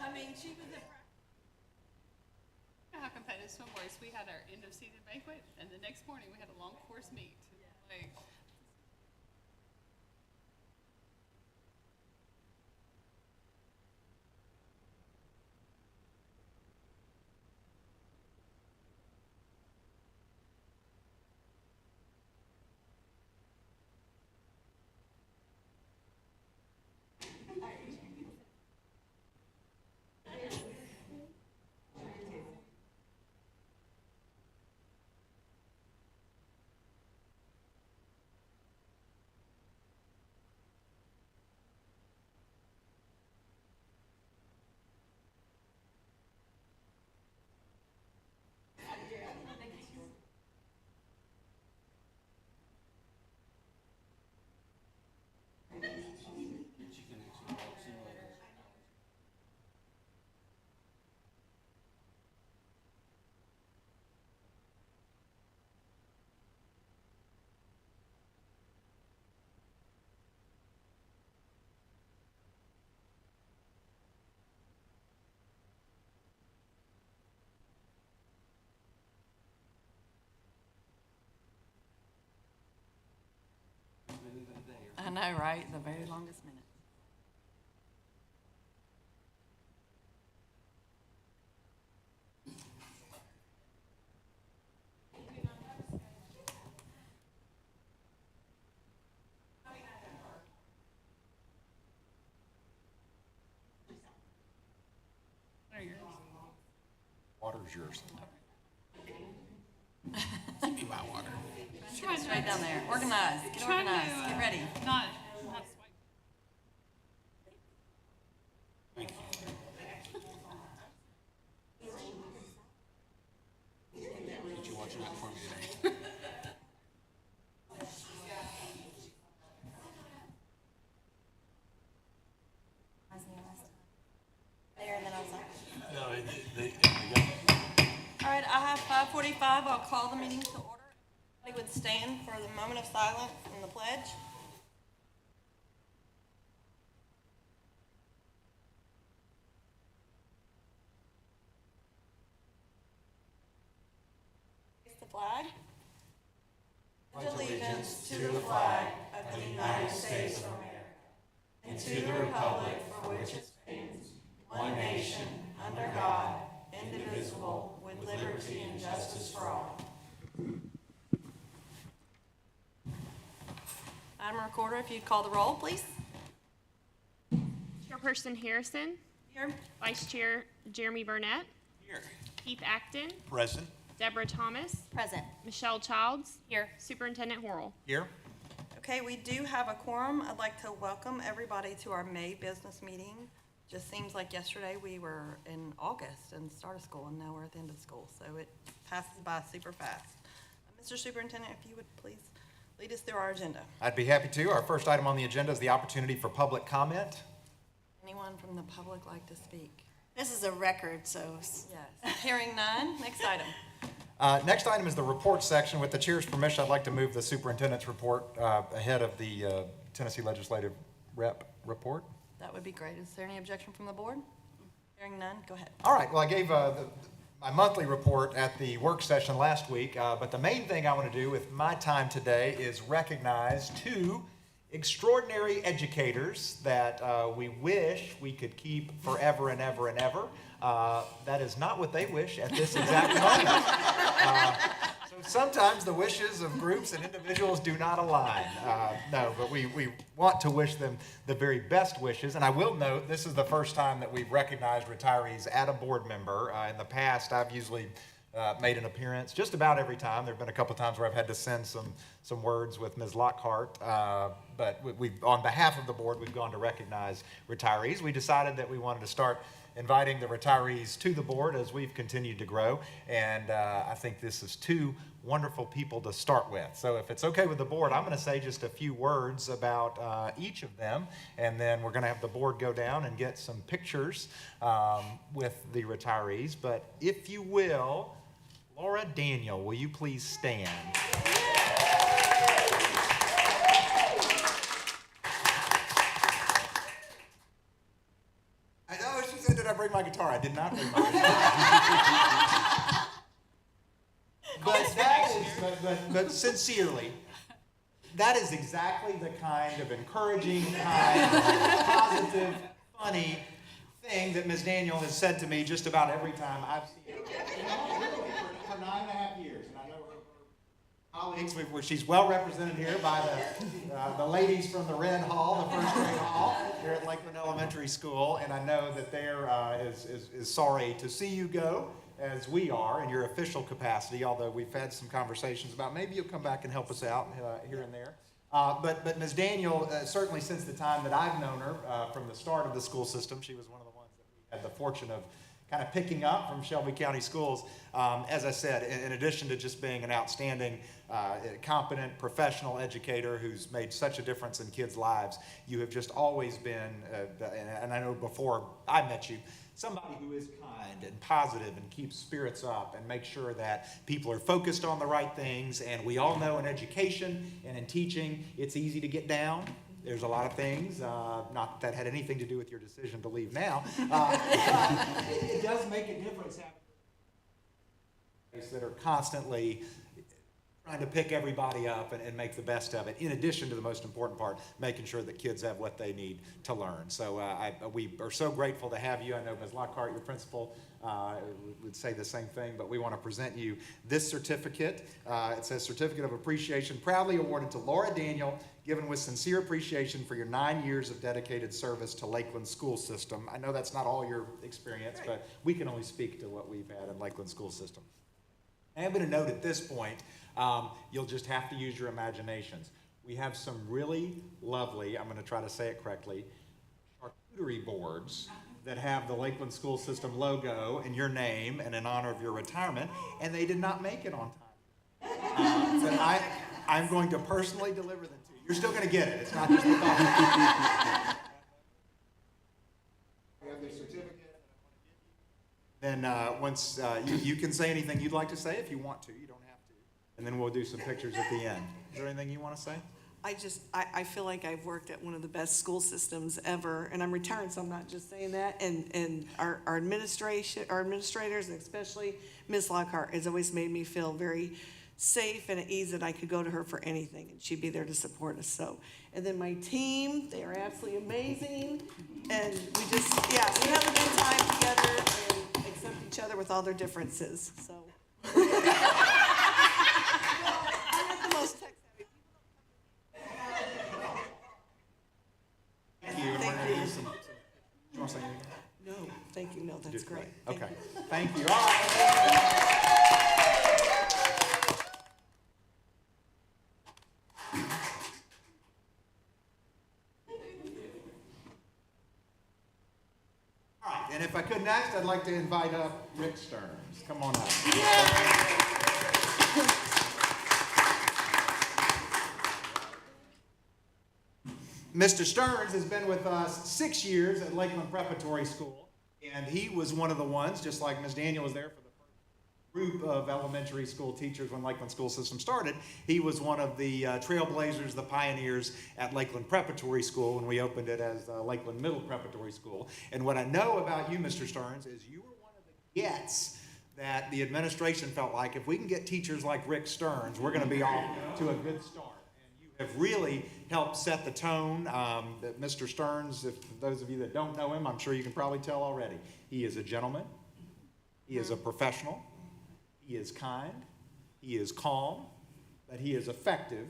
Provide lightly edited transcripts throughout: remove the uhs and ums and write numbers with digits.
I mean, she was a. You know how competitive swim works. We had our end of season banquet, and the next morning we had a long course meet. Like, I know, right? The very longest minute. what are yours? Water's yours. Give me my water. Get straight down there. Organized. Get Trying to, organized. Get ready. Not swipe. Thank you. Did you watch that for me today? There, and then I was like, No, they all right, I have 5:45. I'll call the meeting to order. Everybody would stand for the moment of silence and the pledge. Raise the flag. Pledge allegiance to the flag of the United States of America and to the republic for which it stands, one nation, under God, indivisible, with liberty and justice for all. Madam Recorder, if you'd call the roll, please. Chairperson Harrison, Here. Vice Chair Jeremy Burnett, here. Keith Acton, Present. Deborah Thomas, Present. Michelle Childs. Here. Superintendent Horrell. Here. Okay, we do have a quorum. I'd like to welcome everybody to our May business meeting. Just seems like yesterday we were in August and start of school, and now we're at the end of school, so it passes by super fast. Mr. Superintendent, if you would please lead us through our agenda. I'd be happy to. Our first item on the agenda is the opportunity for public comment. Anyone from the public like to speak? This is a record, so Yes. Hearing none, next item. Next item is the report section. With the chair's permission, I'd like to move the superintendent's report ahead of the Tennessee Legislative Rep report. That would be great. Is there any objection from the board? Hearing none, go ahead. All right, well, I gave my monthly report at the work session last week, but the main thing I want to do with my time today is recognize two extraordinary educators that we wish we could keep forever and ever and ever. That is not what they wish at this exact moment. So sometimes the wishes of groups and individuals do not align. No, but we want to wish them the very best wishes. And I will note, this is the first time that we've recognized retirees at a board member. In the past, I've usually made an appearance just about every time. There have been a couple times where I've had to send some words with Ms. Lockhart, but we've, on behalf of the board, we've gone to recognize retirees. We decided that we wanted to start inviting the retirees to the board as we've continued to grow, and I think this is two wonderful people to start with. So if it's okay with the board, I'm going to say just a few words about each of them, and then we're going to have the board go down and get some pictures with the retirees. But if you will, Laura Daniel, will you please stand? I know, she ended up bring my guitar. I did not bring my guitar. But sincerely, that is exactly the kind of encouraging, positive, funny thing that Ms. Daniel has said to me just about every time I've seen her. For 9.5 years, and I know her colleagues, she's well represented here by the ladies from the Red Hall, the first grade hall here at Lakeland Elementary School, and I know that they're is sorry to see you go, as we are in your official capacity, although we've had some conversations about maybe you'll come back and help us out here and there. But Ms. Daniel, certainly since the time that I've known her, from the start of the school system, she was one of the ones that we had the fortune of kind of picking up from Shelby County Schools. As I said, in addition to just being an outstanding, competent, professional educator who's made such a difference in kids' lives, you have just always been, and I know before I met you, somebody who is kind and positive and keeps spirits up and makes sure that people are focused on the right things. And we all know in education and in teaching, it's easy to get down. There's a lot of things, not that had anything to do with your decision to leave now. It does make a difference having that are constantly trying to pick everybody up and make the best of it, in addition to the most important part, making sure that kids have what they need to learn. So we are so grateful to have you. I know Ms. Lockhart, your principal, would say the same thing, but we want to present you this certificate. It says Certificate of Appreciation, proudly awarded to Laura Daniel, given with sincere appreciation for your 9 years of dedicated service to Lakeland School System. I know that's not all your experience, but we can only speak to what we've had in Lakeland School System. I am going to note at this point, you'll just have to use your imaginations. We have some really lovely, I'm going to try to say it correctly, charcuterie boards that have the Lakeland School System logo and your name and in honor of your retirement, and they did not make it on time. But I'm going to personally deliver them to you. You're still going to get it. It's not just the thought. We have the certificate. Then once you can say anything you'd like to say if you want to. You don't have to. And then we'll do some pictures at the end. Is there anything you want to say? I feel like I've worked at one of the best school systems ever, and I'm retired, so I'm not just saying that. And our administrators, and especially Ms. Lockhart, has always made me feel very safe and at ease that I could go to her for anything, and she'd be there to support us. So, and then my team, they are absolutely amazing, and we have a good time together and accept each other with all their differences. So, I'm not the most tech savvy. Thank you. And we're going to do some. You want to say anything? No, thank you. No, that's great. Okay. Thank you. All right. And if I could next, I'd like to invite up Rick Stearns. Come on up. Mr. Stearns has been with us 6 years at Lakeland Preparatory School, and he was one of the ones, just like Ms. Daniel was there for the first group of elementary school teachers when Lakeland School System started. He was one of the trailblazers, the pioneers at Lakeland Preparatory School when we opened it as Lakeland Middle Preparatory School. And what I know about you, Mr. Stearns, is you were one of the gets that the administration felt like if we can get teachers like Rick Stearns, we're going to be off to a good start. And you have really helped set the tone. Mr. Stearns, if those of you that don't know him, I'm sure you can probably tell already, he is a gentleman, he is a professional, he is kind, he is calm, but he is effective,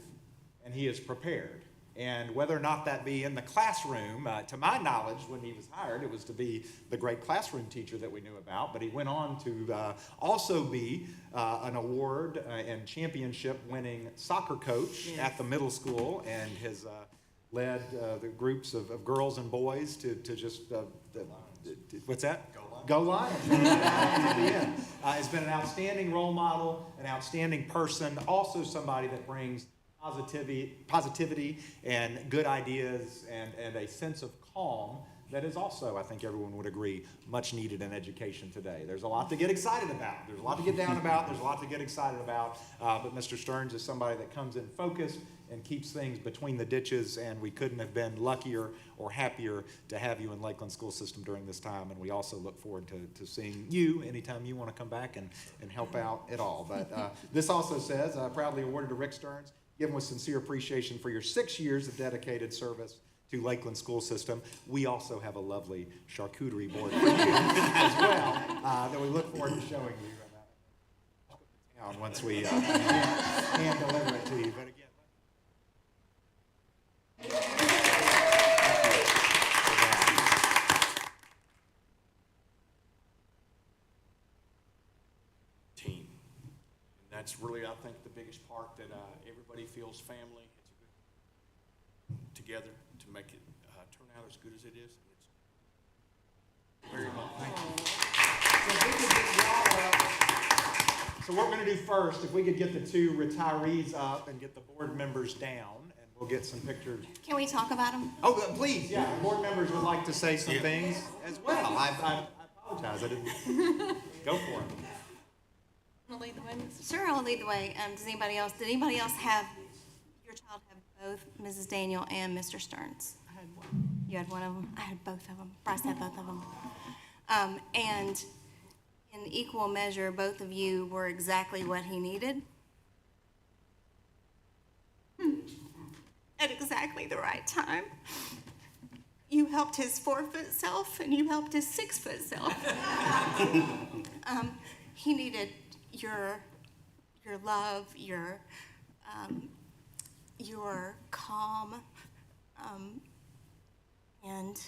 and he is prepared. And whether or not that be in the classroom, to my knowledge, when he was hired, it was to be the great classroom teacher that we knew about, but he went on to also be an award and championship winning soccer coach at the middle school, and has led the groups of girls and boys to just, what's that? Go Lions. Has been an outstanding role model, an outstanding person, also somebody that brings positivity and good ideas and a sense of calm that is also, I think everyone would agree, much needed in education today. There's a lot to get excited about. There's a lot to get down about. There's a lot to get excited about. But Mr. Stearns is somebody that comes in focused and keeps things between the ditches, and we couldn't have been luckier or happier to have you in Lakeland School System during this time. And we also look forward to seeing you anytime you want to come back and help out at all. But this also says, proudly awarded to Rick Stearns, given with sincere appreciation for your 6 years of dedicated service to Lakeland School System. We also have a lovely charcuterie board for you as well that we look forward to showing you once we hand deliver it to you. But again, team. And that's really, I think, the biggest part, that everybody feels family. It's a good together to make it turn out as good as it is. It's very much. Thank you. so what we're going to do first, if we could get the two retirees up and get the board members down, and we'll get some pictures. Can we talk about them? Oh, please, yeah. Board members would like to say some things as well. I apologize. I didn't go for it. I'll lead the way. Sure, I'll lead the way. Did anybody else have, your child have both Mrs. Daniel and Mr. Stearns? I had one. You had one of them? I had both of them. Bryce had both of them. And in equal measure, both of you were exactly what he needed. At exactly the right time. You helped his 4-foot self, and you helped his 6-foot self. He needed your love, your calm, and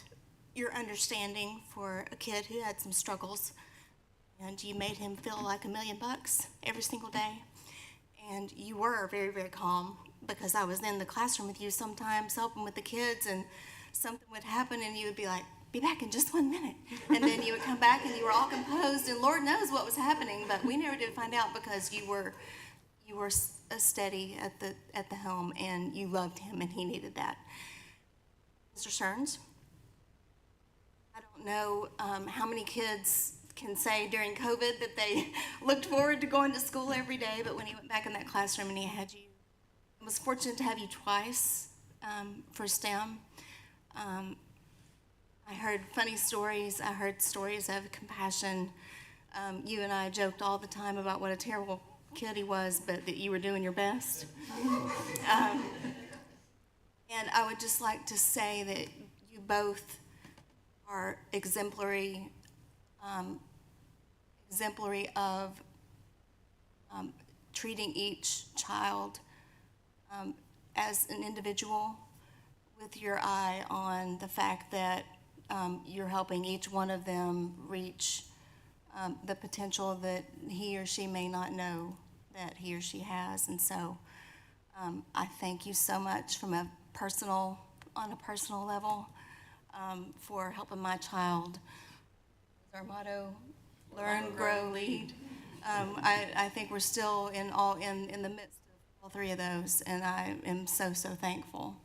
your understanding for a kid who had some struggles. And you made him feel like $1 million every single day. And you were very, very calm, because I was in the classroom with you sometimes helping with the kids, and something would happen and you would be like, be back in just 1 minute. And then you would come back and you were all composed, and Lord knows what was happening, but we never did find out, because you were steady at the helm, and you loved him, and he needed that. Mr. Stearns, I don't know how many kids can say during COVID that they looked forward to going to school every day, but when he went back in that classroom and he had you, I was fortunate to have you twice for STEM. I heard funny stories. I heard stories of compassion. You and I joked all the time about what a terrible kid he was, but that you were doing your best. And I would just like to say that you both are exemplary of treating each child as an individual, with your eye on the fact that you're helping each one of them reach the potential that he or she may not know that he or she has. And so I thank you so much on a personal level for helping my child. Our motto, learn, grow, lead. I think we're still in the midst of all three of those, and I am so, so thankful.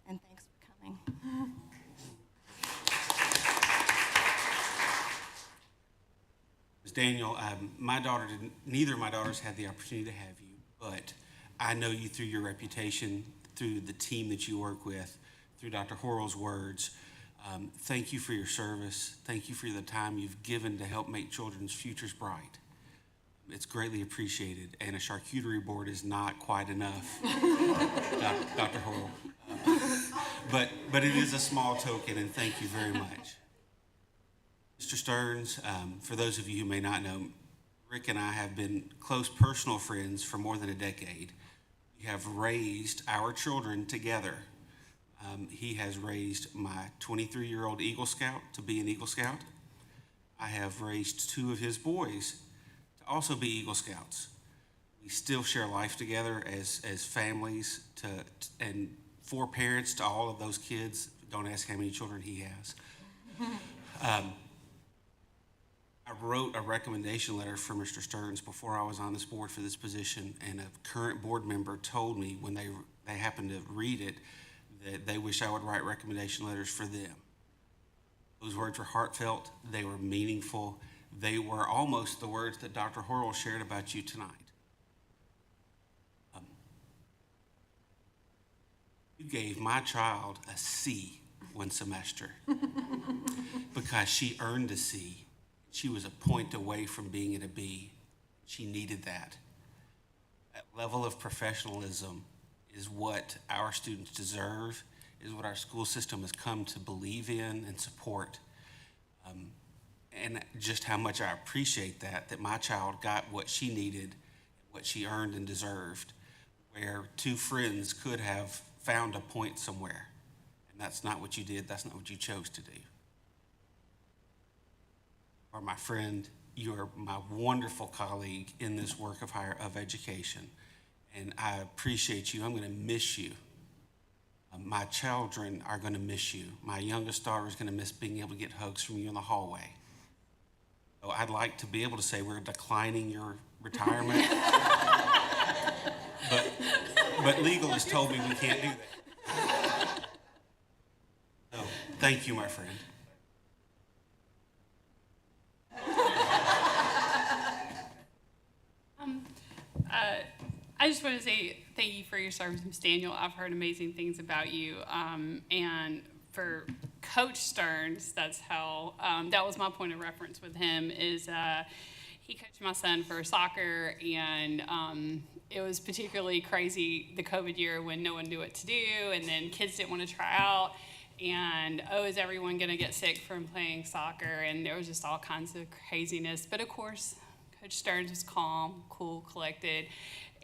And thanks for coming. Ms. Daniel, neither of my daughters had the opportunity to have you, but I know you through your reputation, through the team that you work with, through Dr. Horrell's words. Thank you for your service. Thank you for the time you've given to help make children's futures bright. It's greatly appreciated, and a charcuterie board is not quite enough, Dr. Horrell. But it is a small token, and thank you very much. Mr. Stearns, for those of you who may not know, Rick and I have been close personal friends for more than a decade. We have raised our children together. He has raised my 23-year-old Eagle Scout to be an Eagle Scout. I have raised 2 of his boys to also be Eagle Scouts. We still share life together as families, and 4 parents to all of those kids. Don't ask how many children he has. I wrote a recommendation letter for Mr. Stearns before I was on this board for this position, and a current board member told me when they happened to read it that they wish I would write recommendation letters for them. Those words were heartfelt, they were meaningful, they were almost the words that Dr. Horrell shared about you tonight. You gave my child a C one semester because she earned a C. She was a point away from being at a B. She needed that. That level of professionalism is what our students deserve, is what our school system has come to believe in and support. And just how much I appreciate that my child got what she needed, what she earned and deserved, where two friends could have found a point somewhere. And that's not what you did, that's not what you chose to do. You are my friend, you are my wonderful colleague in this work of education. And I appreciate you, I'm gonna miss you. My children are gonna miss you. My youngest daughter is gonna miss being able to get hugs from you in the hallway. So I'd like to be able to say we're declining your retirement, but legal has told me we can't do that. So, thank you, my friend. I just want to say thank you for your service, Ms. Daniel. I've heard amazing things about you. And for Coach Stearns, that's how, that was my point of reference with him, is he coached my son for soccer, and it was particularly crazy the COVID year when no one knew what to do, and then kids didn't want to try out. And, is everyone going to get sick from playing soccer? And there was just all kinds of craziness. But, of course, Coach Stearns was calm, cool, collected.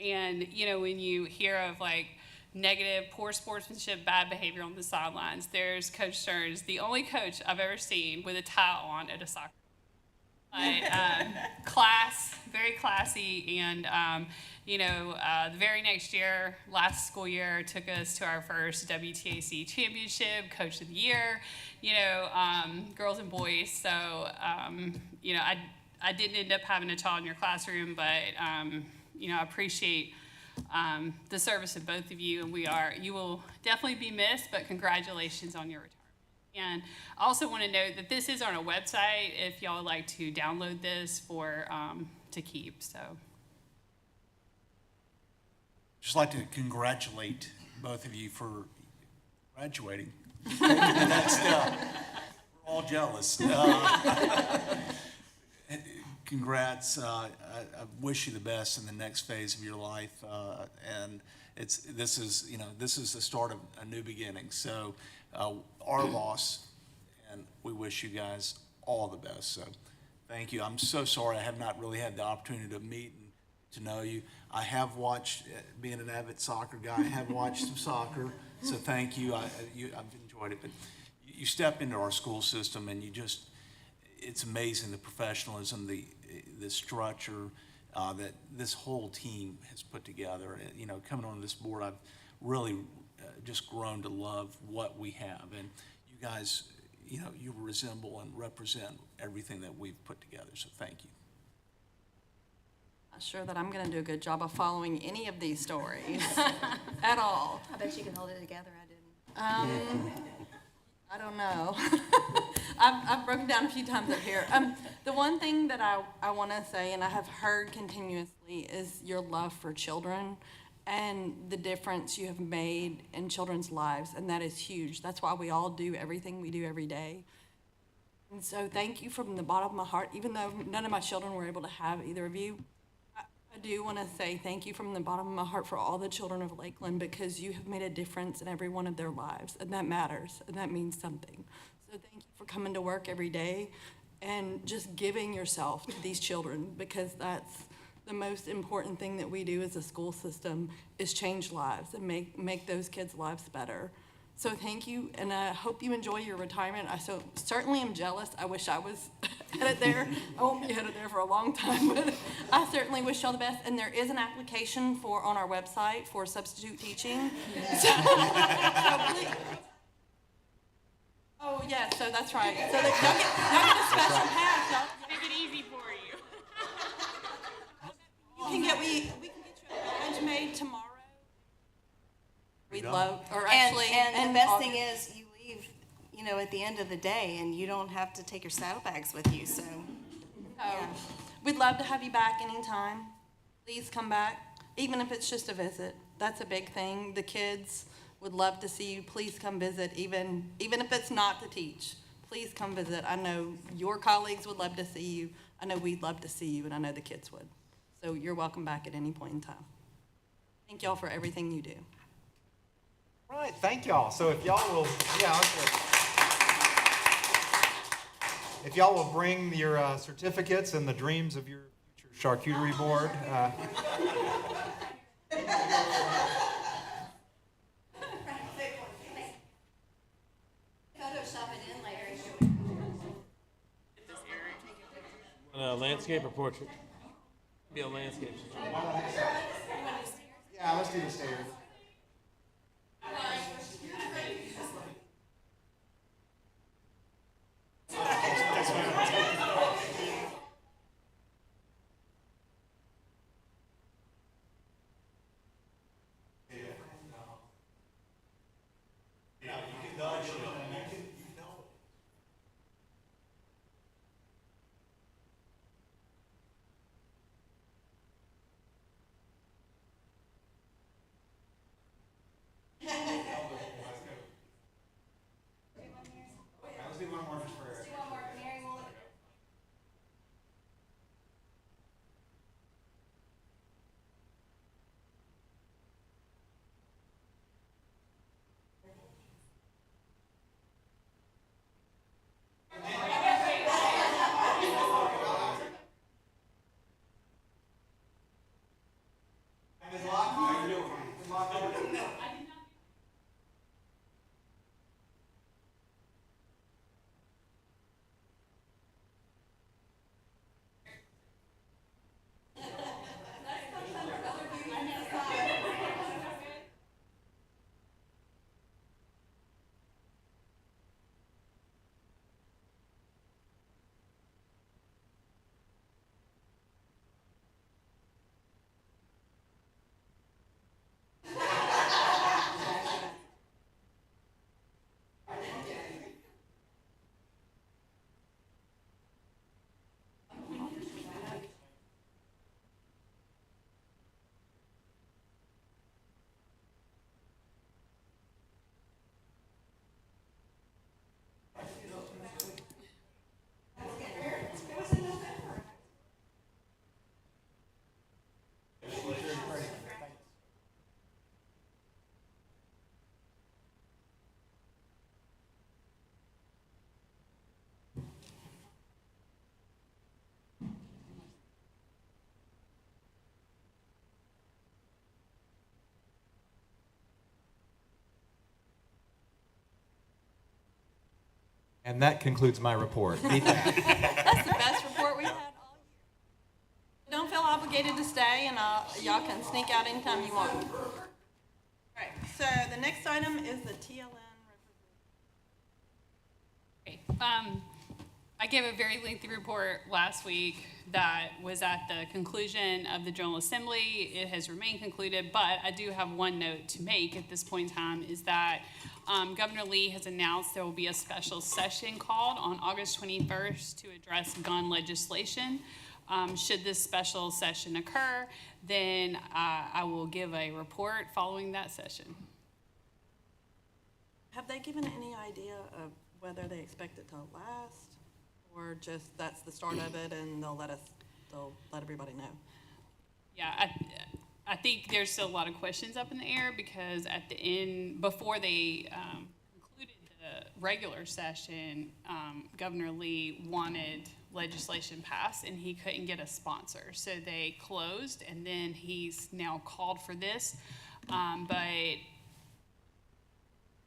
And, when you hear of, like, negative, poor sportsmanship, bad behavior on the sidelines, there's Coach Stearns, the only coach I've ever seen with a tie on at a soccer. Class, very classy, and the very next year, last school year, took us to our first WTAC championship, Coach of the Year, girls and boys. So, I didn't end up having a child in your classroom, but I appreciate the service of both of you, and you will definitely be missed. But congratulations on your retirement. And I also want to note that this is on our website if y'all would like to download this to keep. So, just like to congratulate both of you for graduating. Taking the next step. We're all jealous. Congrats. I wish you the best in the next phase of your life. And this is the start of a new beginning. So our loss, and we wish you guys all the best. So thank you. I'm so sorry I have not really had the opportunity to meet and to know you. I have watched, being an avid soccer guy, I have watched some soccer. So thank you. I've enjoyed it. But you step into our school system and it's amazing the professionalism, the structure that this whole team has put together. Coming on this board, I've really just grown to love what we have. And you guys, you resemble and represent everything that we've put together. So thank you. Not sure that I'm going to do a good job of following any of these stories at all. I bet you can hold it together. I didn't. I don't know. I've broken down a few times up here. The one thing that I want to say, and I have heard continuously, is your love for children and the difference you have made in children's lives, and that is huge. That's why we all do everything we do every day. And so thank you from the bottom of my heart, even though none of my children were able to have either of you. I do want to say thank you from the bottom of my heart for all the children of Lakeland, because you have made a difference in every one of their lives, and that matters, and that means something. So thank you for coming to work every day and just giving yourself to these children, because that's the most important thing that we do as a school system, is change lives and make those kids' lives better. So thank you, and I hope you enjoy your retirement. I certainly am jealous. I wish I was headed there. I won't be headed there for a long time, but I certainly wish y'all the best. And there is an application on our website for substitute teaching. So please. Oh, yeah, so that's right. So y'all get a special pass. Make it easy for you. We can get you a badge made tomorrow. We'd love, or actually, And the best thing is, you leave, you know, at the end of the day, and you don't have to take your saddlebags with you, so. Oh, we'd love to have you back anytime. Please come back, even if it's just a visit. That's a big thing. The kids would love to see you. Please come visit, even if it's not to teach. Please come visit. I know your colleagues would love to see you. I know we'd love to see you, and I know the kids would. So you're welcome back at any point in time. Thank y'all for everything you do. Right, thank y'all. So if y'all will, if y'all will bring your certificates and the dreams of your future charcuterie board. Landscape or portrait? Be a landscape. Yeah, let's do the stairs. And that concludes my report. Beat that. That's the best report we've had all year. Don't feel obligated to stay, and y'all can sneak out anytime you want. All right, so the next item is the TLN. Okay. I gave a very lengthy report last week that was at the conclusion of the General Assembly. It has remained concluded, but I do have one note to make at this point in time is that Governor Lee has announced there will be a special session called on August 21st to address gun legislation. Should this special session occur, then I will give a report following that session. Have they given any idea of whether they expect it to last, or just that's the start of it and they'll let everybody know? Yeah, I think there's still a lot of questions up in the air because at the end, before they concluded the regular session, Governor Lee wanted legislation passed and he couldn't get a sponsor. So they closed and then he's now called for this. But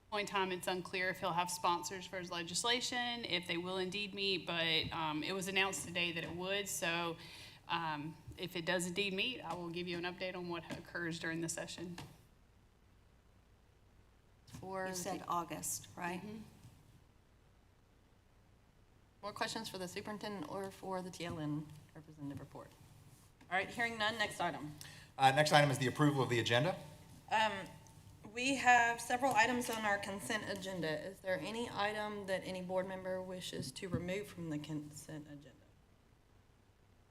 point in time, it's unclear if he'll have sponsors for his legislation, if they will indeed meet, but it was announced today that it would. So if it does indeed meet, I will give you an update on what occurs during the session. You said August, right? Mm-hmm. More questions for the superintendent or for the TLN representative report? All right, hearing none, next item. Next item is the approval of the agenda. We have several items on our consent agenda. Is there any item that any board member wishes to remove from the consent agenda?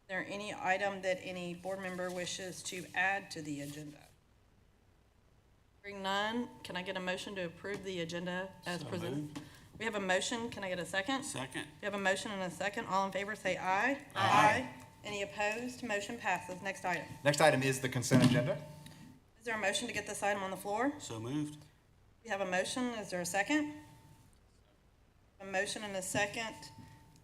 Is there any item that any board member wishes to add to the agenda? Hearing none, can I get a motion to approve the agenda as presented? We have a motion. Can I get a second? Second. We have a motion and a second. All in favor say aye. Aye. Any opposed? Motion passes. Next item. Next item is the consent agenda. Is there a motion to get this item on the floor? So moved. We have a motion. Is there a second? A motion and a second.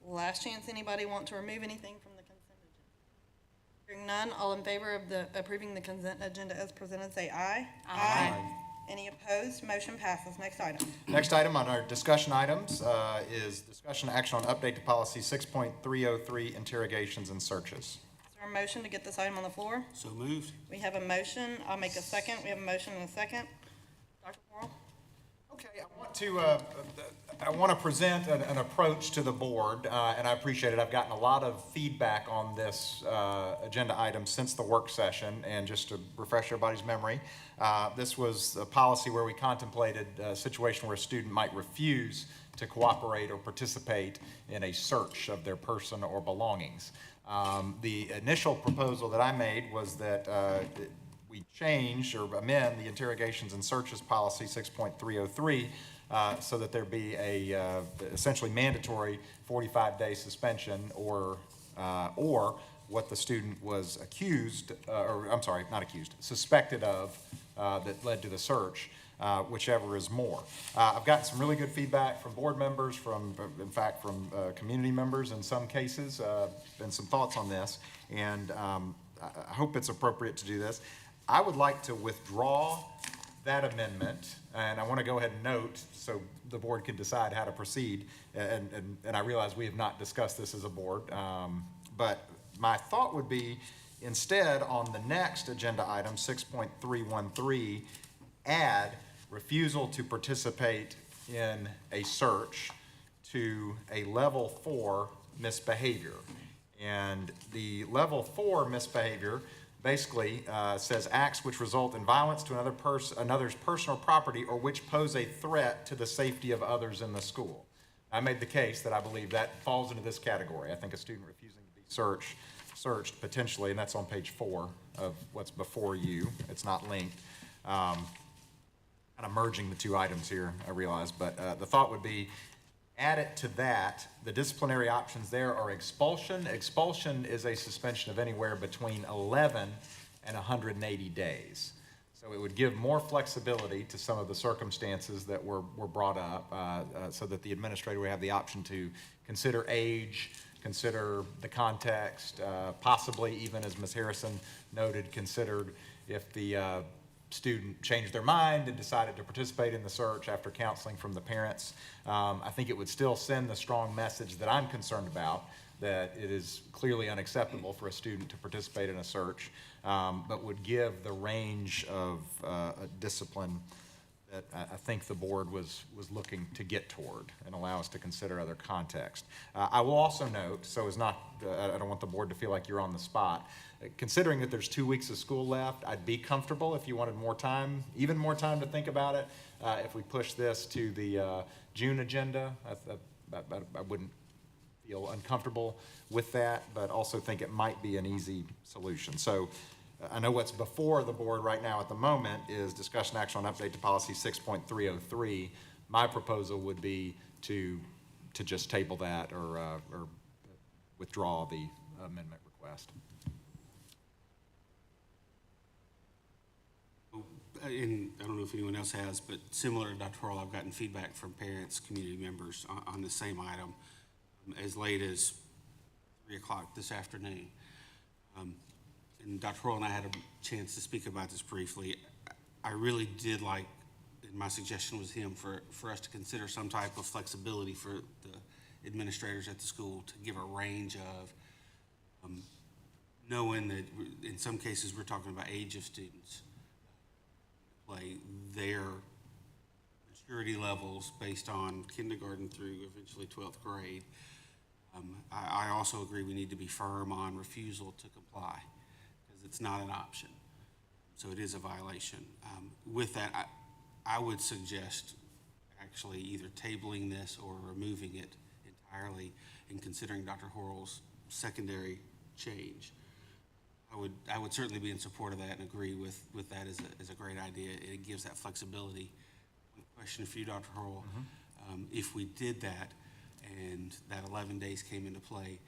Last chance. Anybody want to remove anything from the consent agenda? Hearing none, all in favor of approving the consent agenda as presented, say aye. Aye. Any opposed? Motion passes. Next item. Next item on our discussion items is discussion action on update to policy 6.303, interrogations and searches. Is there a motion to get this item on the floor? So moved. We have a motion. I'll make a second. We have a motion and a second. Dr. Morrell? Okay, I want to present an approach to the board, and I appreciate it. I've gotten a lot of feedback on this agenda item since the work session, and just to refresh everybody's memory, this was a policy where we contemplated a situation where a student might refuse to cooperate or participate in a search of their person or belongings. The initial proposal that I made was that we change or amend the interrogations and searches policy 6.303 so that there be a essentially mandatory 45-day suspension or what the student was accused, or I'm sorry, not accused, suspected of that led to the search, whichever is more. I've gotten some really good feedback from board members, in fact, from community members in some cases, and some thoughts on this, and I hope it's appropriate to do this. I would like to withdraw that amendment, and I want to go ahead and note so the board can decide how to proceed, and I realize we have not discussed this as a board, but my thought would be instead on the next agenda item, 6.313, add refusal to participate in a search to a level 4 misbehavior. And the level 4 misbehavior basically says acts which result in violence to another's personal property or which pose a threat to the safety of others in the school. I made the case that I believe that falls into this category. I think a student refusing to be searched potentially, and that's on page 4 of what's before you. It's not linked. Kind of merging the two items here, I realize, but the thought would be add it to that. The disciplinary options there are expulsion. Expulsion is a suspension of anywhere between 11 and 180 days. So it would give more flexibility to some of the circumstances that were brought up so that the administrator would have the option to consider age, consider the context, possibly even, as Ms. Harrison noted, considered if the student changed their mind and decided to participate in the search after counseling from the parents. I think it would still send the strong message that I'm concerned about, that it is clearly unacceptable for a student to participate in a search, but would give the range of discipline that I think the board was looking to get toward and allow us to consider other context. I will also note, so as not, I don't want the board to feel like you're on the spot, considering that there's 2 weeks of school left, I'd be comfortable if you wanted more time, even more time to think about it, if we push this to the June agenda. I wouldn't feel uncomfortable with that, but also think it might be an easy solution. So I know what's before the board right now at the moment is discussion action on update to policy 6.303. My proposal would be to just table that or withdraw the amendment request. And I don't know if anyone else has, but similar to Dr. Hurl, I've gotten feedback from parents, community members on the same item as late as 3 o'clock this afternoon. And Dr. Hurl and I had a chance to speak about this briefly. I really did like, and my suggestion was for us to consider some type of flexibility for the administrators at the school to give a range of knowing that in some cases we're talking about age of students, their maturity levels based on kindergarten through eventually 12th grade. I also agree we need to be firm on refusal to comply because it's not an option. So it is a violation. With that, I would suggest actually either tabling this or removing it entirely and considering Dr. Horrell's secondary change. I would certainly be in support of that and agree with that as a great idea. It gives that flexibility. One question for you, Dr. Horrell. If we did that and that 11 days came into play,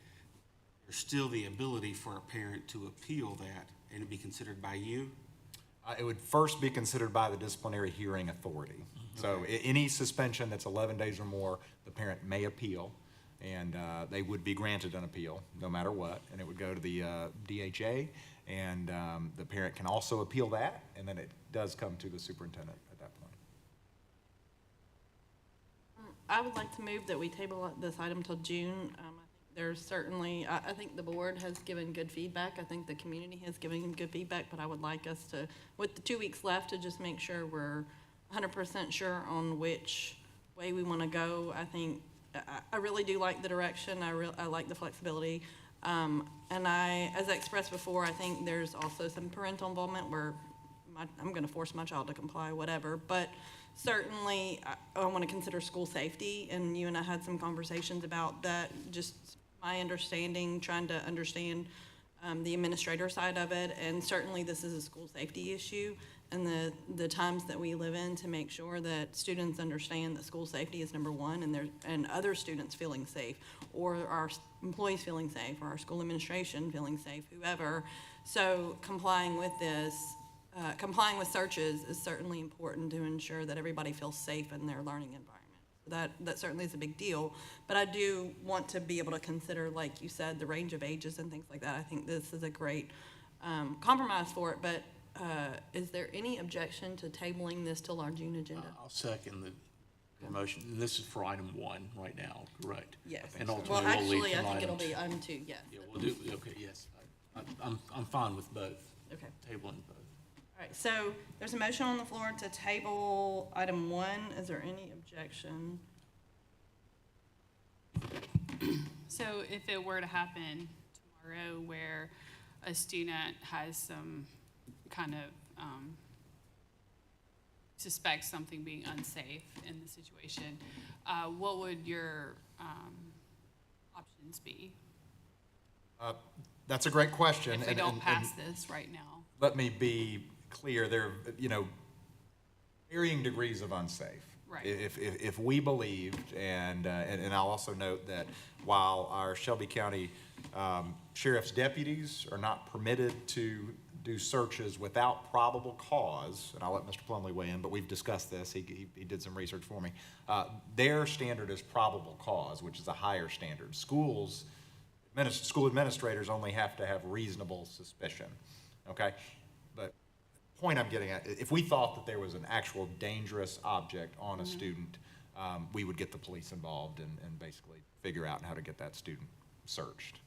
there's still the ability for a parent to appeal that and it'd be considered by you? It would first be considered by the disciplinary hearing authority. So any suspension that's 11 days or more, the parent may appeal, and they would be granted an appeal no matter what, and it would go to the DHA, and the parent can also appeal that, and then it does come to the superintendent at that point. I would like to move that we table this item till June. I think there's certainly, I think the board has given good feedback. I think the community has given good feedback, but I would like us to, with the 2 weeks left, to just make sure we're 100% sure on which way we want to go. I think, I really do like the direction. I like the flexibility. And as I expressed before, I think there's also some parental involvement where I'm going to force my child to comply, whatever. But certainly, I want to consider school safety, and you and I had some conversations about that, just my understanding, trying to understand the administrator side of it, and certainly this is a school safety issue, and the times that we live in, to make sure that students understand that school safety is number one, and other students feeling safe, or our employees feeling safe, or our school administration feeling safe, whoever. So complying with this, complying with searches is certainly important to ensure that everybody feels safe in their learning environment. That certainly is a big deal, but I do want to be able to consider, like you said, the range of ages and things like that. I think this is a great compromise for it, but is there any objection to tabling this till our June agenda? I'll second the motion. And this is for item 1 right now, correct? Yes. And Well, ultimately, we'll leave actually, I till think item it'll be two. item 2, yes. Yeah, we'll do, okay, yes. I'm fine with both, Okay. tabling both. All right, so there's a motion on the floor to table item 1. Is there any objection? So if it were to happen tomorrow where a student has some kind of suspects something being unsafe in the situation, what would your options be That's a great question. if we don't pass this right now? Let me be clear, there, varying degrees of unsafe. Right. If we believed, and I'll also note that while our Shelby County Sheriff's deputies are not permitted to do searches without probable cause, and I'll let Mr. Plumley weigh in, but we've discussed this, he did some research for me, their standard is probable cause, which is a higher standard. School administrators only have to have reasonable suspicion, okay? But the point I'm getting at, if we thought that there was an actual dangerous object on a student, we would get the police involved and basically figure out how to get that student searched.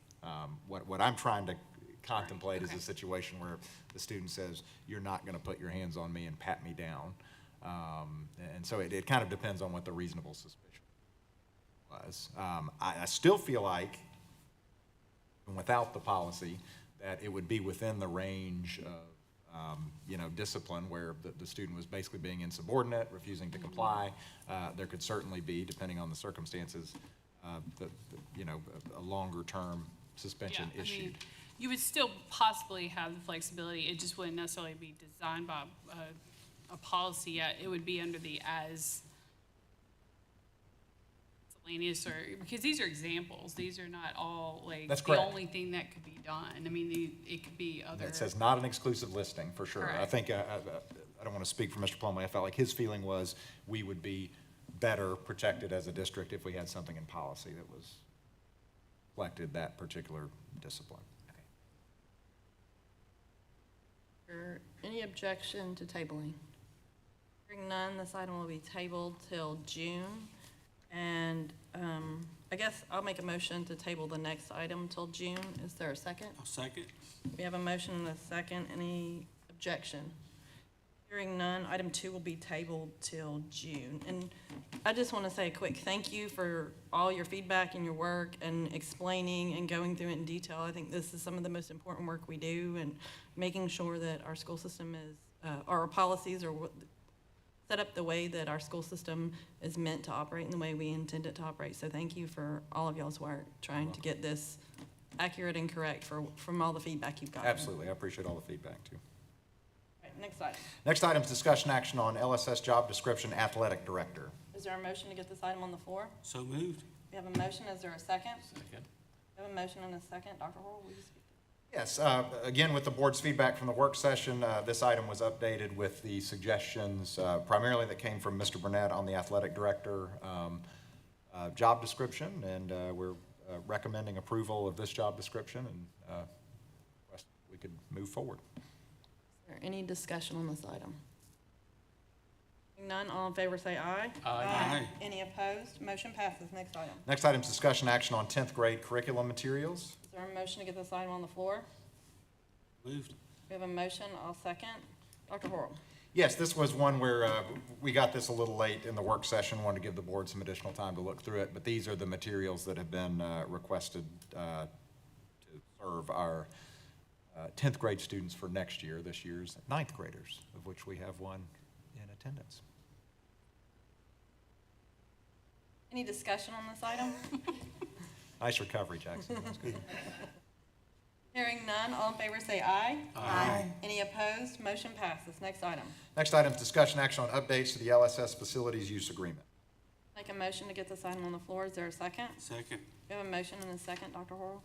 What I'm trying to contemplate is a situation where the student says, "You're not going to put your hands on me and pat me down." And so it kind of depends on what the reasonable suspicion was. I still feel like, without the policy, that it would be within the range of discipline where the student was basically being insubordinate, refusing to comply. There could certainly be, depending on the circumstances, a longer-term suspension Yeah, I issued. mean, you would still possibly have the flexibility. It just wouldn't necessarily be designed by a policy yet. It would be under the as miscellaneous, or because these are examples. These are not all like That's the correct. only thing that could be done. I mean, it could be other. It says not an exclusive listing, for sure. I Correct. think, I don't want to speak for Mr. Plumlee, I felt like his feeling was we would be better protected as a district if we had something in policy that was reflected that particular discipline. Or any objection to tabling? Hearing none, this item will be tabled till June. And I guess I'll make a motion to table the next item till June. Is there a second? I'll second. We have a motion and a second. Any objection? Hearing none, item 2 will be tabled till June. And I just want to say a quick thank you for all your feedback and your work and explaining and going through it in detail. I think this is some of the most important work we do, and making sure that our school system is, our policies are set up the way that our school system is meant to operate and the way we intend it to operate. So thank you for all of y'all's work trying to get this accurate and correct from all the feedback you've gotten. Absolutely, I appreciate all the feedback, too. All right, next item. Next item is discussion action on LSS job description, athletic director. Is there a motion to get this item on the floor? So moved. We have a motion. Is there a second? Second. We have a motion and a second. Dr. Horl, will you speak? Yes, again, with the board's feedback from the work session, this item was updated with the suggestions primarily that came from Mr. Burnett on the athletic director job description, and we're recommending approval of this job description, and we could move forward. Is there any discussion on this item? Hearing none, all in favor say aye. Aye. Any opposed? Motion passes. Next item. Next item is discussion action on 10th grade curriculum materials. Is there a motion to get this item on the floor? Moved. We have a motion. I'll second. Dr. Horl. Yes, this was one where we got this a little late in the work session, wanted to give the board some additional time to look through it, but these are the materials that have been requested to serve our 10th grade students for next year, this year's 9th graders, of which we have one in attendance. Any discussion on this item? Nice recovery, Jackson. That's good. Hearing none, all in favor say aye. Aye. Any opposed? Motion passes. Next item. Next item is discussion action on updates to the LSS facilities use agreement. Make a motion to get this item on the floor. Is there a second? Second. We have a motion and a second. Dr. Horl.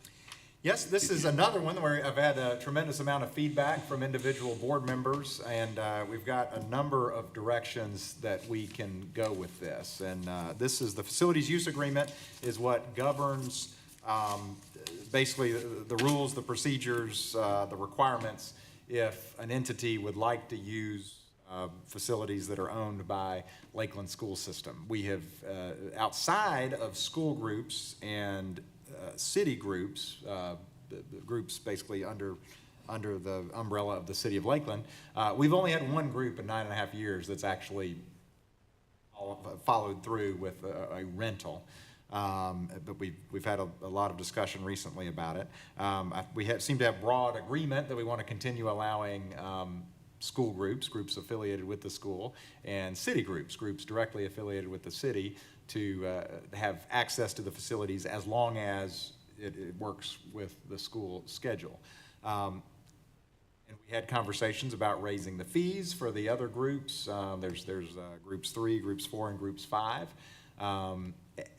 Yes, this is another one where I've had a tremendous amount of feedback from individual board members, and we've got a number of directions that we can go with this. And this is the facilities use agreement is what governs basically the rules, the procedures, the requirements if an entity would like to use facilities that are owned by Lakeland School System. We have, outside of school groups and city groups, the groups basically under the umbrella of the city of Lakeland, we've only had one group in 9.5 years that's actually followed through with a rental. But we've had a lot of discussion recently about it. We seem to have broad agreement that we want to continue allowing school groups affiliated with the school, and city groups directly affiliated with the city to have access to the facilities as long as it works with the school schedule. And we had conversations about raising the fees for the other groups. There's groups 3, groups 4, and groups 5.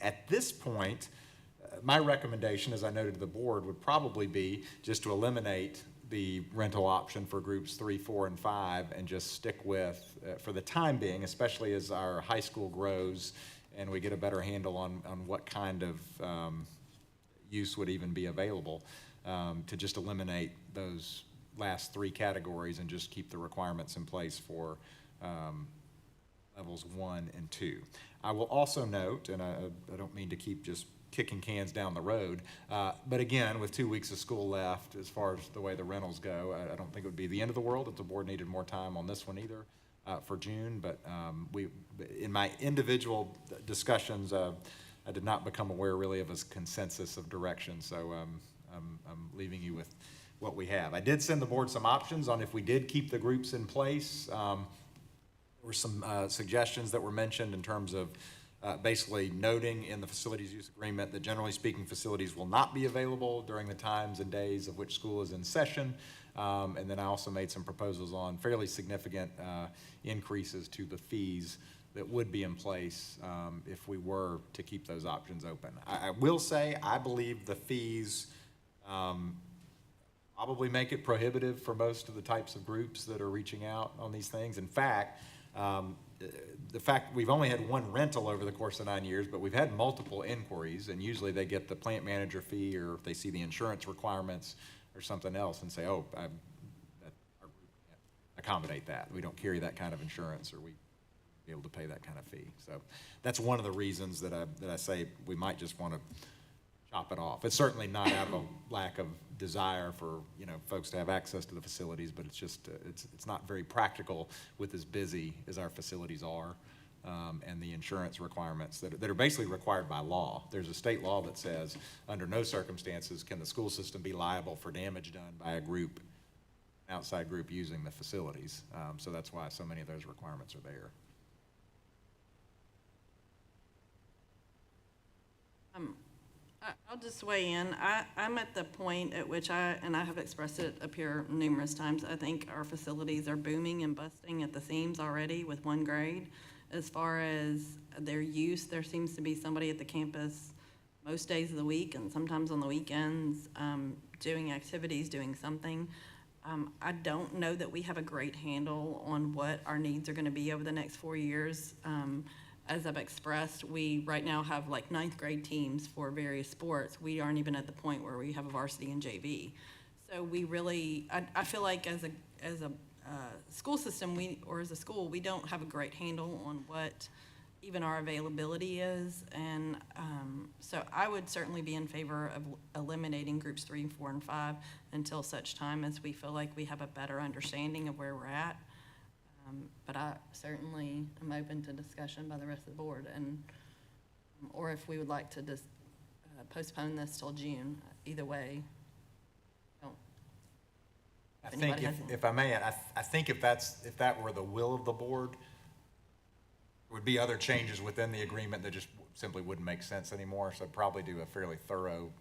At this point, my recommendation, as I noted to the board, would probably be just to eliminate the rental option for groups 3, 4, and 5 and just stick with, for the time being, especially as our high school grows and we get a better handle on what kind of use would even be available, to just eliminate those last 3 categories and just keep the requirements in place for levels 1 and 2. I will also note, and I don't mean to keep just kicking cans down the road, but again, with 2 weeks of school left, as far as the way the rentals go, I don't think it would be the end of the world if the board needed more time on this one either for June, but in my individual discussions, I did not become aware really of a consensus of direction, so I'm leaving you with what we have. I did send the board some options on if we did keep the groups in place. There were some suggestions that were mentioned in terms of basically noting in the facilities use agreement that generally speaking facilities will not be available during the times and days of which school is in session. And then I also made some proposals on fairly significant increases to the fees that would be in place if we were to keep those options open. I will say I believe the fees probably make it prohibitive for most of the types of groups that are reaching out on these things. In fact, the fact we've only had one rental over the course of 9 years, but we've had multiple inquiries, and usually they get the plant manager fee, or if they see the insurance requirements or something else and say, oh, our group can't accommodate that. We don't carry that kind of insurance, or we be able to pay that kind of fee. So that's one of the reasons that I say we might just want to chop it off. It's certainly not out of a lack of desire for folks to have access to the facilities, but it's just it's not very practical with as busy as our facilities are, and the insurance requirements that are basically required by law. There's a state law that says under no circumstances can the school system be liable for damage done by a group, outside group using the facilities. So that's why so many of those requirements are there. I'll just weigh in. I'm at the point at which and I have expressed it up here numerous times, I think our facilities are booming and busting at the seams already with one grade. As far as their use, there seems to be somebody at the campus most days of the week and sometimes on the weekends, doing activities, doing something. I don't know that we have a great handle on what our needs are gonna be over the next 4 years. As I've expressed, we right now have like 9th grade teams for various sports. We aren't even at the point where we have a varsity and JV. So we really, I feel like as a school system, as a school, we don't have a great handle on what even our availability is. And so I would certainly be in favor of eliminating groups 3, 4, and 5 until such time as we feel like we have a better understanding of where we're at. But I certainly am open to discussion by the rest of the board, and or if we would like to just postpone this till June. Either way, I think if I may, I think if that were the will of the board, there would be other changes within the agreement that just simply wouldn't make sense anymore. So I'd probably do a fairly thorough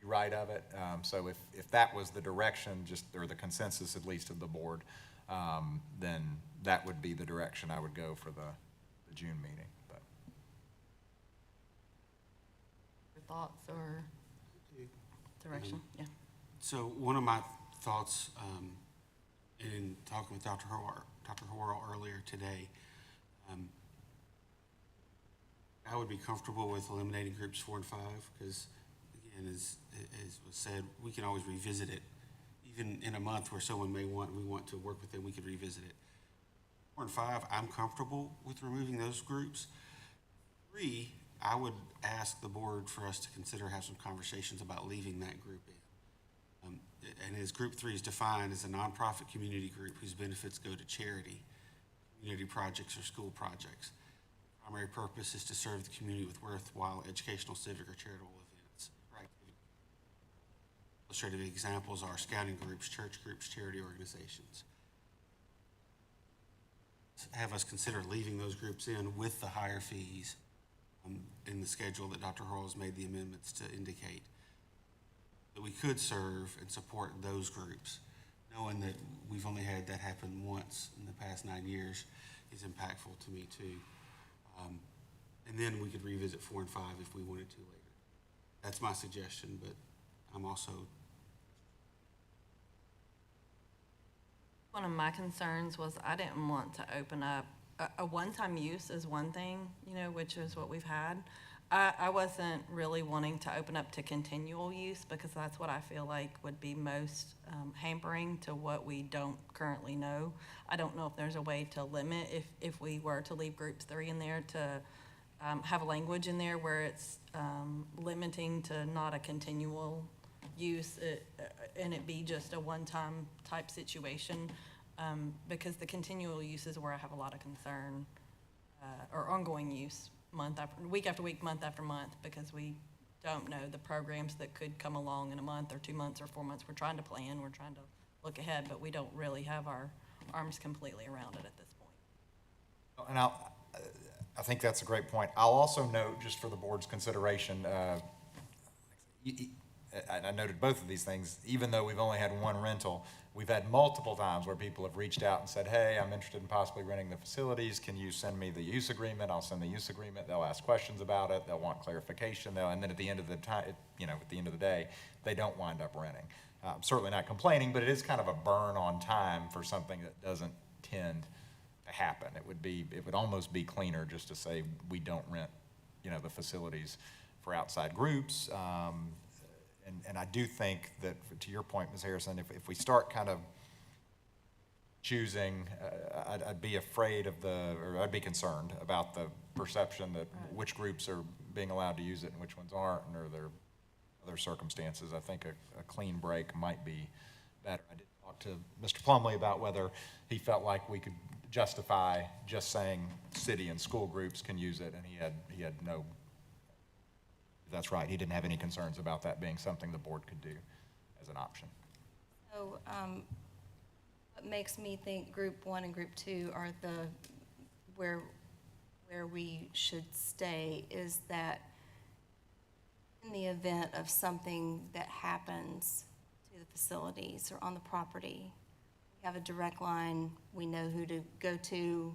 rewrite of it. So if that was the direction, or the consensus at least of the board, then that would be the direction I would go for the June meeting. But Your thoughts or direction? Yeah. So one of my thoughts, in talking with Dr. Horrell earlier today, I would be comfortable with eliminating groups 4 and 5, because again, as was said, we can always revisit it. Even in a month where someone we want to work with them, we could revisit it. 4 and 5, I'm comfortable with removing those groups. 3, I would ask the board for us to consider, have some conversations about leaving that group in. And as Group 3 is defined as a nonprofit community group whose benefits go to charity, community projects, or school projects. The primary purpose is to serve the community with worthwhile educational, civic, or charitable events. Right. Illustrative examples are scouting groups, church groups, charity organizations. Have us consider leaving those groups in with the higher fees in the schedule that Dr. Hurl has made the amendments to indicate. That we could serve and support those groups, knowing that we've only had that happen once in the past 9 years is impactful to me too. And then we could revisit 4 and 5 if we wanted to later. That's my suggestion, but I'm also. One of my concerns was I didn't want to open up, a one-time use is one thing, which is what we've had. I wasn't really wanting to open up to continual use, because that's what I feel like would be most hampering to what we don't currently know. I don't know if there's a way to limit, if we were to leave groups 3 in there, to have a language in there where it's limiting to not a continual use, and it be just a one-time type situation, because the continual use is where I have a lot of concern, or ongoing use. Week after week, month after month, because we don't know the programs that could come along in a month or 2 months or 4 months. We're trying to plan, we're trying to look ahead, but we don't really have our arms completely around it at this point. And I think that's a great point. I'll also note, just for the board's consideration, I noted both of these things. Even though we've only had one rental, we've had multiple times where people have reached out and said, hey, I'm interested in possibly renting the facilities. Can you send me the use agreement? I'll send the use agreement. They'll ask questions about it. They'll want clarification. And then at the end of the time, at the end of the day, they don't wind up renting. I'm certainly not complaining, but it is kind of a burn on time for something that doesn't tend to happen. It would almost be cleaner just to say we don't rent, the facilities for outside groups. And I do think that, to your point, Ms. Harrison, if we start kind of choosing, I'd be afraid or I'd be concerned about the perception that which groups are being allowed to use it and which ones aren't, and are there other circumstances. I think a clean break might be better. I did talk to Mr. Plumley about whether he felt like we could justify just saying city and school groups can use it, and he had no. That's right. He didn't have any concerns about that being something the board could do as an option. So what makes me think Group 1 and Group 2 are where we should stay is that in the event of something that happens to the facilities or on the property, we have a direct line, we know who to go to,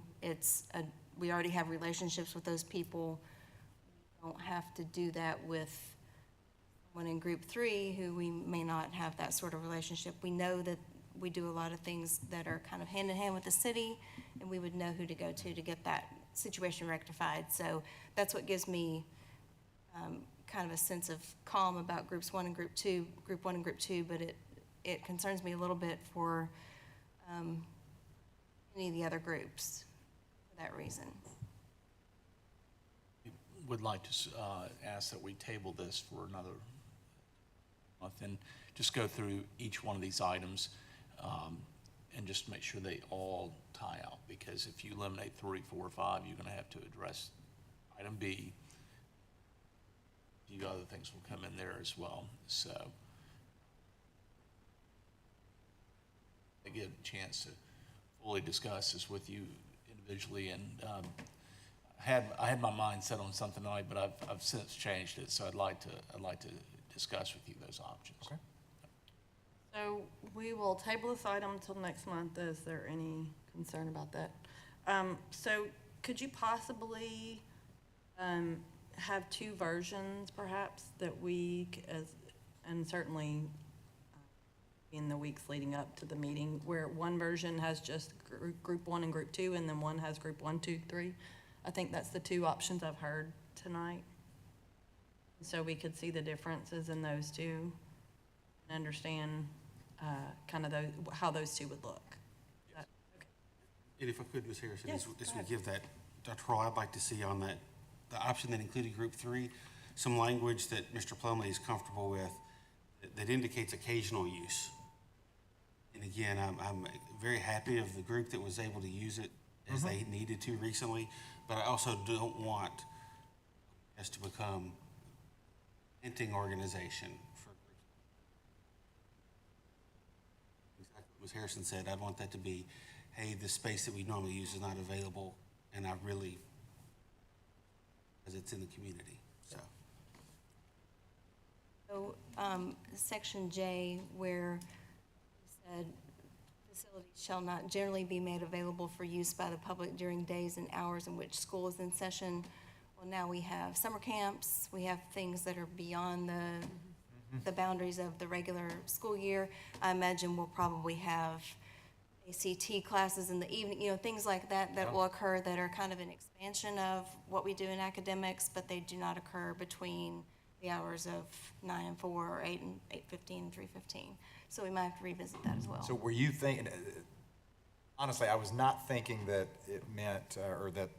we already have relationships with those people. We don't have to do that with someone in group 3 who we may not have that sort of relationship. We know that we do a lot of things that are kind of hand in hand with the city, and we would know who to go to get that situation rectified. So that's what gives me kind of a sense of calm about group 1 and group 2, but it concerns me a little bit for any of the other groups for that reason. Would like to ask that we table this for another month and just go through each one of these items and just make sure they all tie out, because if you eliminate 3, 4, 5, you're going to have to address item B. A few other things will come in there as well. So I get a chance to fully discuss this with you individually, and I had my mind set on something tonight, but I've since changed it. So I'd like to discuss with you those options. Okay. So we will table this item until next month. Is there any concern about that? So could you possibly have 2 versions perhaps that and certainly in the weeks leading up to the meeting, where one version has just group 1 and group 2, and then one has group 1, 2, 3? I think that's the 2 options I've heard tonight. So we could see the differences in those 2 and understand kind of how those 2 would look. Is that okay? And if I could, Ms. Harrison, Yes, as go we ahead. give that, Dr. Hall, I'd like to see on that, the option that included group 3, some language that Mr. Plumley is comfortable with that indicates occasional use. And again, I'm very happy of the group that was able to use it as they needed to recently, but I also don't want us to become a hinting organization for groups. Exactly what Ms. Harrison said, I'd want that to be, hey, the space that we normally use is not available, and I really, because it's in the community, so. So, section J, where you said facilities shall not generally be made available for use by the public during days and hours in which school is in session. Well, now we have summer camps, we have things that are beyond the boundaries of the regular school year. I imagine we'll probably have ACT classes in the evening, things like that will occur that are kind of an expansion of what we do in academics, but they do not occur between the hours of 9 and 4 or 8 and 8:15 and 3:15. So we might have to revisit that as well. So were you thinking, honestly, I was not thinking that it meant, or that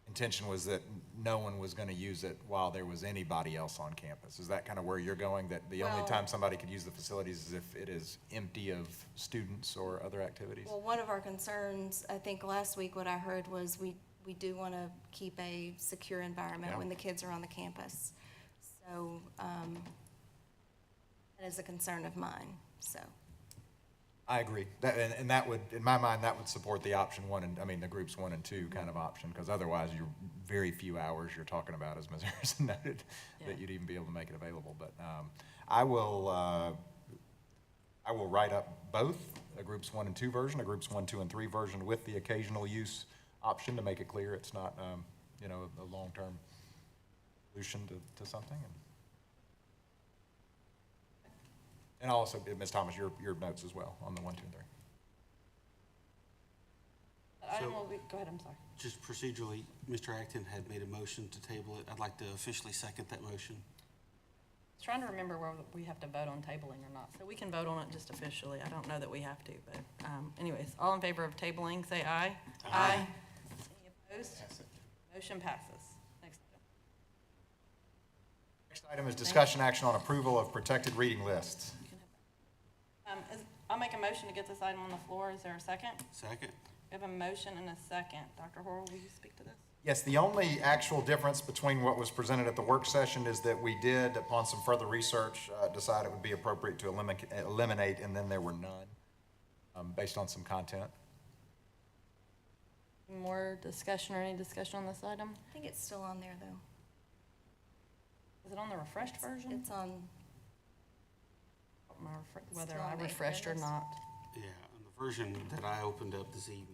intention was that no one was going to use it while there was anybody else on campus. Is that kind of where you're going, that the only time somebody could use the facilities is if it is empty of students or other activities? Well, one of our concerns, I think last week what I heard was we do want to keep a secure environment when the kids are on the campus. So that is a concern of mine, so. I agree. And that would, in my mind, that would support the option 1 and, the groups 1 and 2 kind of option, because otherwise you're very few hours you're talking about, as Ms. Harrison noted, that you'd even be able to make it available. But I will write up both a groups 1 and 2 version, a groups 1, 2, and 3 version with the occasional use option to make it clear it's not, a long-term solution to something. And also, Ms. Thomas, your notes as well on the 1, 2, and 3. Go ahead, I'm sorry. Just procedurally, Mr. Acton had made a motion to table it. I'd like to officially second that motion. I was trying to remember where we have to vote on tabling or not. So we can vote on it just officially. I don't know that we have to, but anyways, all in favor of tabling, say aye. Aye. Any opposed? Motion passes. Next item. Next item is discussion action on approval of protected reading lists. I'll make a motion to get this item on the floor. Is there a second? Second. We have a motion and a second. Dr. Horrell, will you speak to this? Yes, the only actual difference between what was presented at the work session is that we did, upon some further research, decide it would be appropriate to eliminate, and then there were none, based on some content. More discussion or any discussion on this item? I think it's still on there, though. Is it on the refreshed version? It's on, Whether still I on the refreshed or agenda. not. Yeah, on the version that I opened up this evening,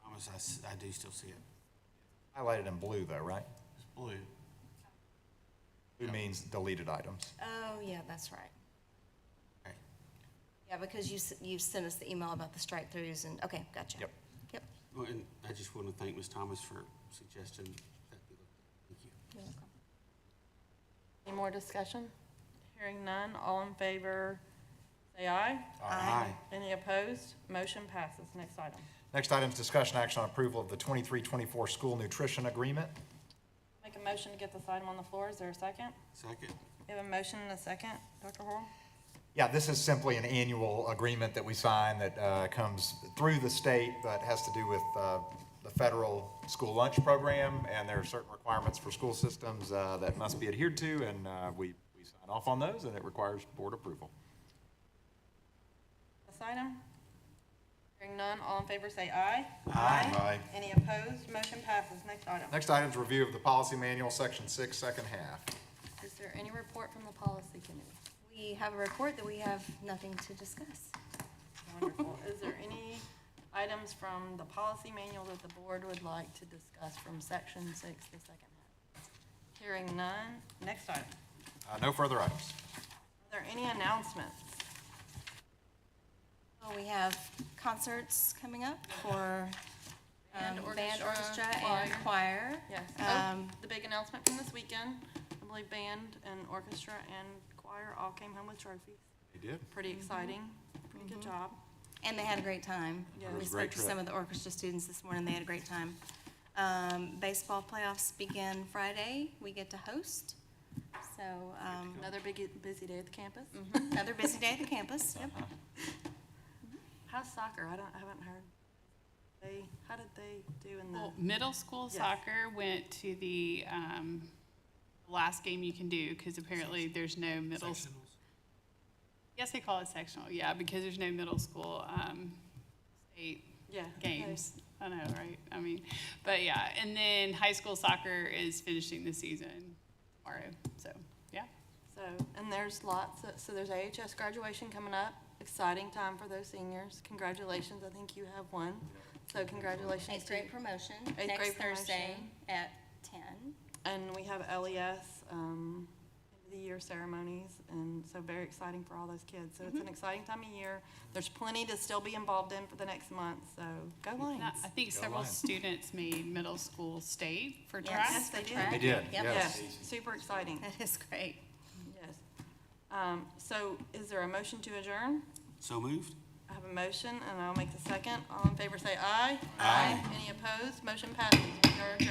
Thomas, I do still see it. Highlighted in blue though, right? It's blue. Blue means deleted items. oh, yeah, that's right. Okay. Yeah, because you sent us the email about the strike-throughs and, okay, gotcha. Yep. Yep. Well, and I just want to thank Ms. Thomas for suggesting that be looked at. Thank you. You're welcome. Any more discussion? Hearing none, all in favor, say aye. Aye. Any opposed? Motion passes. Next item. Next item is discussion action on approval of the 23-24 school nutrition agreement. Make a motion to get this item on the floor. Is there a second? Second? We have a motion and a second. Dr. Horl? Yeah, this is simply an annual agreement that we sign that comes through the state, but has to do with the federal school lunch program, and there are certain requirements for school systems that must be adhered to, and we sign off on those, and it requires board approval. This item? Hearing none, all in favor say aye. Aye. Any opposed? Motion passes. Next item. Next item is review of the policy manual, section 6, second half. Is there any report from the policy committee? We have a report that we have nothing to discuss. Wonderful. Is there any items from the policy manual that the board would like to discuss from section 6, the second half? Hearing none. Next item. No further items. Are there any announcements? Well, we have concerts coming up for band, orchestra, and choir. Yes. The big announcement from this weekend, I believe band and orchestra and choir all came home with trophies. They did. Pretty exciting. Pretty good job. And they had a great time. Yeah. It We was a spoke great to trip. some of the orchestra students this morning, they had a great time. Baseball playoffs begin Friday, we get to host, so, Another big, busy day at the campus. another busy day at the campus, yep. How's soccer? I haven't heard. How did they do in the? Well, middle school Yes. soccer went to the last game you can do because apparently there's no middle. Sectionals? Yes, they call it sectional. Yeah, because there's no middle school state Yeah. games. I know, right? I mean, but yeah, and then high school soccer is finishing the season tomorrow. So yeah. So, and there's so there's AHS graduation coming up. Exciting time for those seniors. Congratulations. I think you have one. So congratulations. Eighth grade promotion, Eighth next grade Thursday promotion. at 10. And we have LES, end of the year ceremonies, and so very exciting for all those kids. So it's an exciting time of year. There's plenty to still be involved in for the next month, so go Lions. I think several Lions. students made middle school state for Yes. track. Yes, they for did. track. They did, Yep. yes. Yes, super exciting. That is great. Yes. So is there a motion to adjourn? So moved? I have a motion, and I'll make the second. All in favor say aye. Aye. Any opposed? Motion passes. We are adjourned.